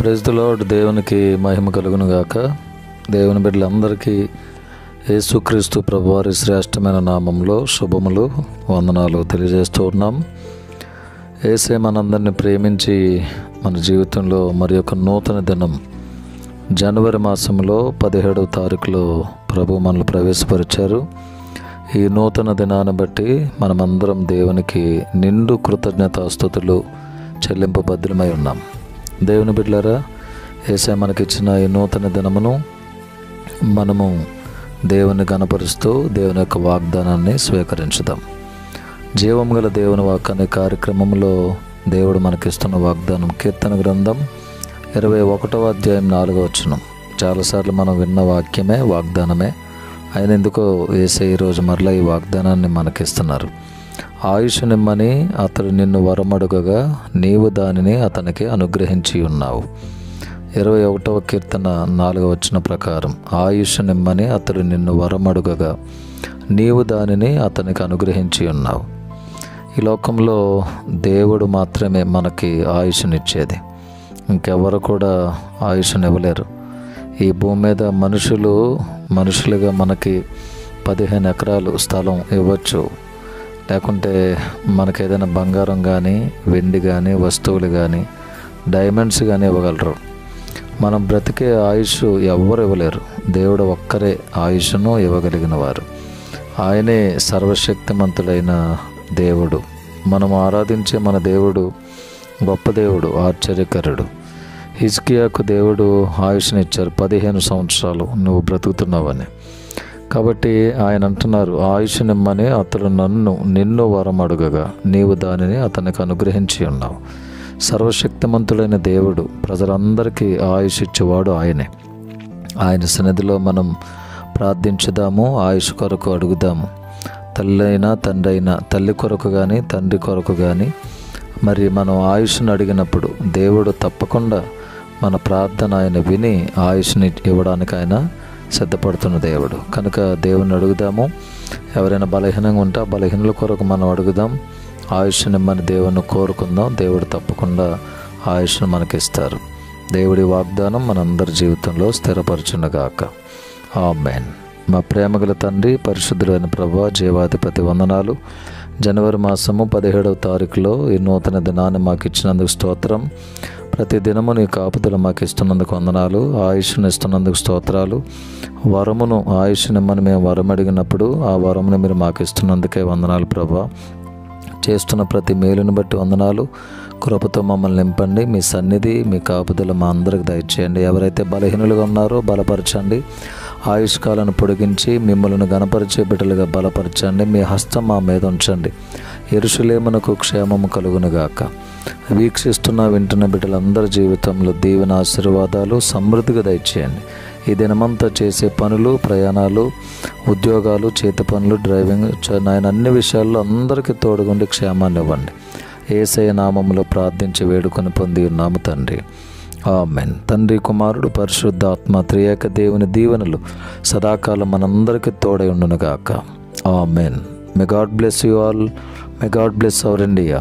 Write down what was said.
Praise the lord. దేవునికి మహిమ కలుగును గాక. దేవుని బిడ్డలందరికీ యేసుక్రీస్తు ప్రభువారి శ్రేష్టమైన నామంలో శుభములు, వందనాలు తెలియజేస్తూ ఉన్నాం. యేసే మనందరిని ప్రేమించి మన జీవితంలో మరి యొక్క నూతన దినం జనవరి మాసంలో 17వ తారీఖులో ప్రభు మనల్ని ప్రవేశపరిచారు. ఈ నూతన దినాన్ని బట్టి మనమందరం దేవునికి నిండు కృతజ్ఞతాస్తుతులు చెల్లింపబద్ధులమై ఉన్నాం. దేవుని బిడ్డలారా, యేసే మనకిచ్చిన ఈ నూతన దినమును మనము దేవుని గణపరుస్తూ దేవుని యొక్క వాగ్దానాన్ని స్వీకరించుదాం. జీవం గల దేవుని వాక్ అనే కార్యక్రమంలో దేవుడు మనకిస్తున్న వాగ్దానం కీర్తన గ్రంథం 21వ అధ్యాయం 4వ వచనం. చాలాసార్లు మనం విన్న వాక్యమే, వాగ్దానమే. ఆయన ఎందుకో యేసే ఈరోజు మరలా ఈ వాగ్దానాన్ని మనకిస్తున్నారు. ఆయుష్ నిమ్మని అతడు నిన్ను వరమడుగగా నీవు దానిని అతనికి అనుగ్రహించి ఉన్నావు. 21వ కీర్తన 4వ వచనం ప్రకారం ఆయుష్ నిమ్మని అతడు నిన్ను వరమడుగగా నీవు దానిని అతనికి అనుగ్రహించి ఉన్నావు. ఈ లోకంలో దేవుడు మాత్రమే మనకి ఆయుష్నిచ్చేది, ఇంకెవరు కూడా ఆయుష్నివ్వలేరు. ఈ భూమి మీద మనుషులుగా మనకి 15 ఎకరాలు స్థలం ఇవ్వచ్చు, లేకుంటే మనకు ఏదైనా బంగారం కానీ, వెండి కానీ, వస్తువులు కానీ, డైమండ్స్ కానీ ఇవ్వగలరు. మనం బ్రతికే ఆయుష్ ఎవ్వరు ఇవ్వలేరు. దేవుడు ఒక్కరే ఆయుష్ను ఇవ్వగలిగిన వారు. ఆయనే సర్వశక్తిమంతుడైన దేవుడు. మనం ఆరాధించే మన దేవుడు గొప్ప దేవుడు, ఆశ్చర్యకరుడు. హిజ్కియాకు దేవుడు ఆయుష్నిచ్చారు, 15 సంవత్సరాలు నువ్వు బ్రతుకుతున్నావని. కాబట్టి ఆయన అంటున్నారు, ఆయుష్ నిమ్మని అతడు నిన్ను వరమడుగగా నీవు దానిని అతనికి అనుగ్రహించి ఉన్నావు. సర్వశక్తిమంతుడైన దేవుడు ప్రజలందరికీ ఆయుష్ ఇచ్చేవాడు ఆయనే. ఆయన సన్నిధిలో మనం ప్రార్థించుదాము, ఆయుష్ కొరకు అడుగుదాము. తల్లి అయినా తండ్రి అయినా, తల్లి కొరకు కానీ తండ్రి కొరకు కానీ మరి మనం ఆయుష్ను అడిగినప్పుడు దేవుడు తప్పకుండా మన ప్రార్థన ఆయన విని ఆయుష్ని ఇవ్వడానికి ఆయన సిద్ధపడుతున్న దేవుడు. కనుక దేవుని అడుగుదాము. ఎవరైనా బలహీనంగా ఉంటే ఆ బలహీనుల కొరకు మనం అడుగుదాం. ఆయుష్ని మన దేవుని కోరుకుందాం. దేవుడు తప్పకుండా ఆయుష్ను మనకిస్తారు. దేవుడి వాగ్దానం మనందరి జీవితంలో స్థిరపరచునుగాక. ఆమేన్. మా ప్రేమగల తండ్రి, పరిశుద్ధులైన ప్రభువా, జీవాధిపతి వందనాలు. జనవరి మాసము 17వ తారీఖులో ఈ నూతన దినాన్ని మాకు ఇచ్చినందుకు స్తోత్రం. ప్రతి దినము నీ కాపుదల మాకు ఇస్తున్నందుకు వందనాలు. ఆయుష్ను ఇస్తున్నందుకు స్తోత్రాలు. వరమును ఆయుష్నిమ్మని మేము వరం అడిగినప్పుడు ఆ వరమును మీరు మాకు ఇస్తున్నందుకే వందనాలు ప్రభువా. చేస్తున్న ప్రతి మేలును బట్టి వందనాలు. కృపతో మమ్మల్ని నింపండి. మీ సన్నిధి, మీ కాపుదల మా అందరికి దయచేయండి. ఎవరైతే బలహీనులుగా ఉన్నారో బలపరచండి. ఆయుష్కాలను పొడిగించి మిమ్మల్ని గణపరిచే బిడ్డలుగా బలపరచండి. మీ హస్తం మా మీద ఉంచండి. యెరూషలేమునకు క్షేమము కలుగునుగాక. వీక్షిస్తున్న వింటున్న బిడ్డలందరి జీవితంలో దీవెన, ఆశీర్వాదాలు సమృద్ధిగా దయచేయండి. ఈ దినమంతా చేసే పనులు, ప్రయాణాలు, ఉద్యోగాలు, చేతి పనులు, డ్రైవింగ్, నాయన అన్ని విషయాల్లో అందరికీ తోడుగుండి క్షేమాన్ని ఇవ్వండి. యేసయ్య నామములో ప్రార్థించి వేడుకొని పొంది ఉన్నాము తండ్రి. ఆమేన్. తండ్రి, కుమారుడు, పరిశుద్ధాత్మ త్రియేక దేవుని దీవెనలు సదాకాలం మనందరికీ తోడై ఉండునుగాక. Amen. May God bless you all. May God bless our India.